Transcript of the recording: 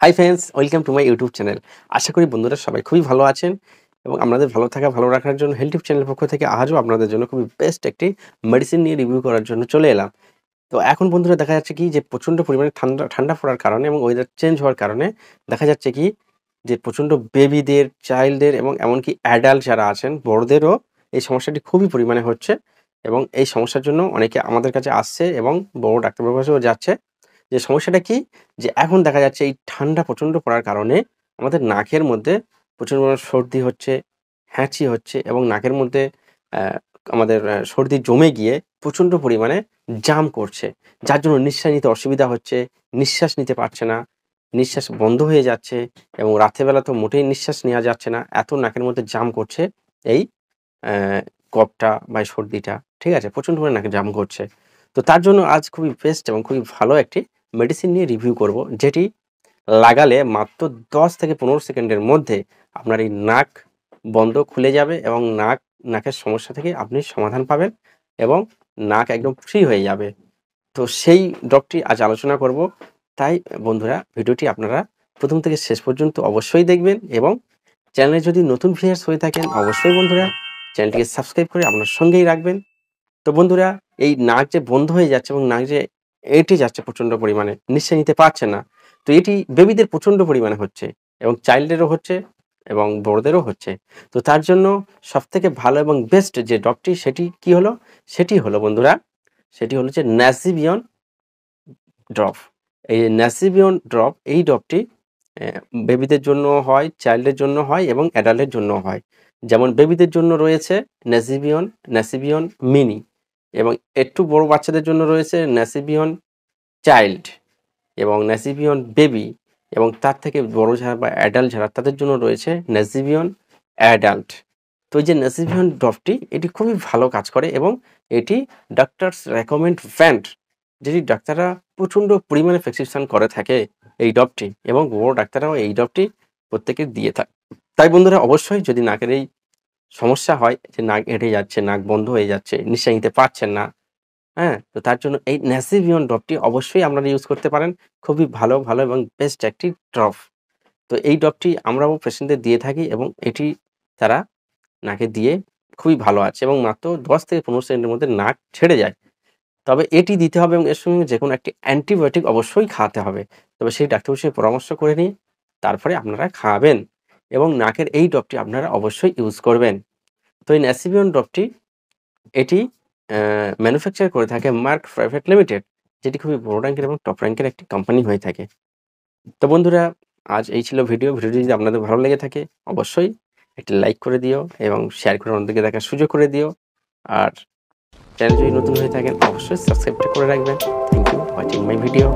High friends, welcome to my YouTube channel. আশা করি বন্ধুরা সবাই খুবই ভালো আছেন এবং আপনাদের ভালো থাকা ভালো রাখার জন্য হেলথ টিপ চ্যানেলের পক্ষ থেকে আজও আপনাদের জন্য খুবই বেস্ট একটি মেডিসিন নিয়ে রিভিউ করার জন্য চলে এলাম। তো এখন বন্ধুরা দেখা যাচ্ছে কি যে প্রচণ্ড পরিমাণে ঠান্ডা ঠান্ডা পড়ার কারণে এবং ওয়েদার চেঞ্জ হওয়ার কারণে দেখা যাচ্ছে কি যে প্রচণ্ড বেবিদের, চাইল্ডদের এবং এমনকি অ্যাডাল্ট যারা আছেন বড়দেরও এই সমস্যাটি খুবই পরিমাণে হচ্ছে এবং এই সমস্যার জন্য অনেকে আমাদের কাছে আসছে এবং বড় ডাক্তারবাবুর কাছেও যাচ্ছে। যে সমস্যাটা কি? যে এখন দেখা যাচ্ছে এই ঠান্ডা প্রচণ্ড পড়ার কারণে আমাদের নাকের মধ্যে প্রচণ্ড পরিমাণে সর্দি হচ্ছে, হ্যাঁচি হচ্ছে এবং নাকের মধ্যে অ্যা আমাদের সর্দি জমে গিয়ে প্রচণ্ড পরিমাণে জাম করছে। যার জন্য নিঃশ্বাস নিতে অসুবিধা হচ্ছে, নিঃশ্বাস নিতে পারছে না, নিঃশ্বাস বন্ধ হয়ে যাচ্ছে এবং রাতের বেলা তো মোটেই নিঃশ্বাস নেওয়া যাচ্ছে না। এত নাকের মধ্যে জাম করছে এই অ্যা কফটা বা এই সর্দিটা, ঠিক আছে? প্রচণ্ড পরিমাণে নাকে জাম করছে। তো তার জন্য আজ খুবই বেস্ট এবং খুবই ভালো একটি মেডিসিন নিয়ে রিভিউ করব, যেটি লাগালে মাত্র ১০ থেকে ১৫ সেকেন্ডের মধ্যে আপনার এই নাক বন্ধ খুলে যাবে এবং নাকের সমস্যা থেকে আপনি সমাধান পাবেন এবং নাক একদম ফ্রি হয়ে যাবে। তো সেই ড্রপটি আজ আলোচনা করব। তাই বন্ধুরা ভিডিওটি আপনারা প্রথম থেকে শেষ পর্যন্ত অবশ্যই দেখবেন এবং চ্যানেলে যদি নতুন ভিউয়ার্স হয়ে থাকেন অবশ্যই বন্ধুরা চ্যানেলটিকে সাবস্ক্রাইব করে আপনার সঙ্গেই রাখবেন। তো বন্ধুরা এই নাক যে বন্ধ হয়ে যাচ্ছে এবং নাক যে এঁটে যাচ্ছে প্রচণ্ড পরিমাণে, নিঃশ্বাস নিতে পারছে না। তো এটি বেবিদের প্রচণ্ড পরিমাণে হচ্ছে এবং চাইল্ডেরও হচ্ছে এবং বড়দেরও হচ্ছে। তো তার জন্য সবথেকে ভালো এবং বেস্ট যে ড্রপটি সেটি কি হলো? সেটি হলো বন্ধুরা, সেটি হলো যে ন্যাসিভিয়ন ড্রপ। এই ন্যাসিভিয়ন ড্রপ এই ড্রপটি বেবিদের জন্য হয়, চাইল্ডের জন্য হয় এবং অ্যাডাল্টের জন্য হয়। যেমন বেবিদের জন্য রয়েছে ন্যাসিভিয়ন মিনি এবং একটু বড় বাচ্চাদের জন্য রয়েছে ন্যাসিভিয়ন চাইল্ড এবং ন্যাসিভিয়ন বেবি এবং তার থেকে বড় যারা বা অ্যাডাল্ট যারা তাদের জন্য রয়েছে ন্যাসিভিয়ন অ্যাডাল্ট। তো এই যে ন্যাসিভিয়ন ড্রপটি এটি খুবই ভালো কাজ করে এবং এটি ডক্টরস রেকমেন্ড ব্র্যান্ড, যেটি ডাক্তাররা প্রচণ্ড পরিমাণে প্রেসক্রিপশন করে থাকে এই ড্রপটি এবং বড় ডাক্তাররাও এই ড্রপটি প্রত্যেকে দিয়ে থাকে। তাই বন্ধুরা অবশ্যই যদি নাকের এই সমস্যা হয় যে নাক এঁটে যাচ্ছে, নাক বন্ধ হয়ে যাচ্ছে, নিঃশ্বাস নিতে পারছেন না, হ্যাঁ? তো তার জন্য এই ন্যাসিভিয়ন ড্রপটি অবশ্যই আপনারা ইউজ করতে পারেন। খুবই ভালো এবং বেস্ট একটি ড্রপ। তো এই ড্রপটি আমরাও পেশেন্টদের দিয়ে থাকি এবং এটি তারা নাকে দিয়ে খুবই ভালো আছে এবং মাত্র ১০ থেকে ১৫ সেকেন্ডের মধ্যে নাক ছেড়ে যায়। তবে এটি দিতে হবে এবং এর সঙ্গে যেকোনো একটি অ্যান্টিবায়োটিক অবশ্যই খাওয়াতে হবে। তবে সেই ডাক্তারবাবুর সঙ্গে পরামর্শ করে নিয়ে তারপরে আপনারা খাওয়াবেন এবং নাকের এই ড্রপটি আপনারা অবশ্যই ইউজ করবেন। তো এই ন্যাসিভিয়ন ড্রপটি এটি ম্যানুফ্যাকচার করে থাকে মার্ক প্রাইভেট লিমিটেড, যেটি খুবই বড় র্যাঙ্কের এবং টপ র্যাঙ্কের একটি কোম্পানি হয়ে থাকে। তো বন্ধুরা আজ এই ছিল ভিডিওটি যদি আপনাদের ভালো লেগে থাকে অবশ্যই একটি লাইক করে দিও এবং শেয়ার করে অন্যদেরকে দেখার সুযোগ করে দিও। আর চ্যানেল যদি নতুন হয়ে থাকেন অবশ্যই সাবস্ক্রাইবটা করে রাখবেন। Thank you watching my video.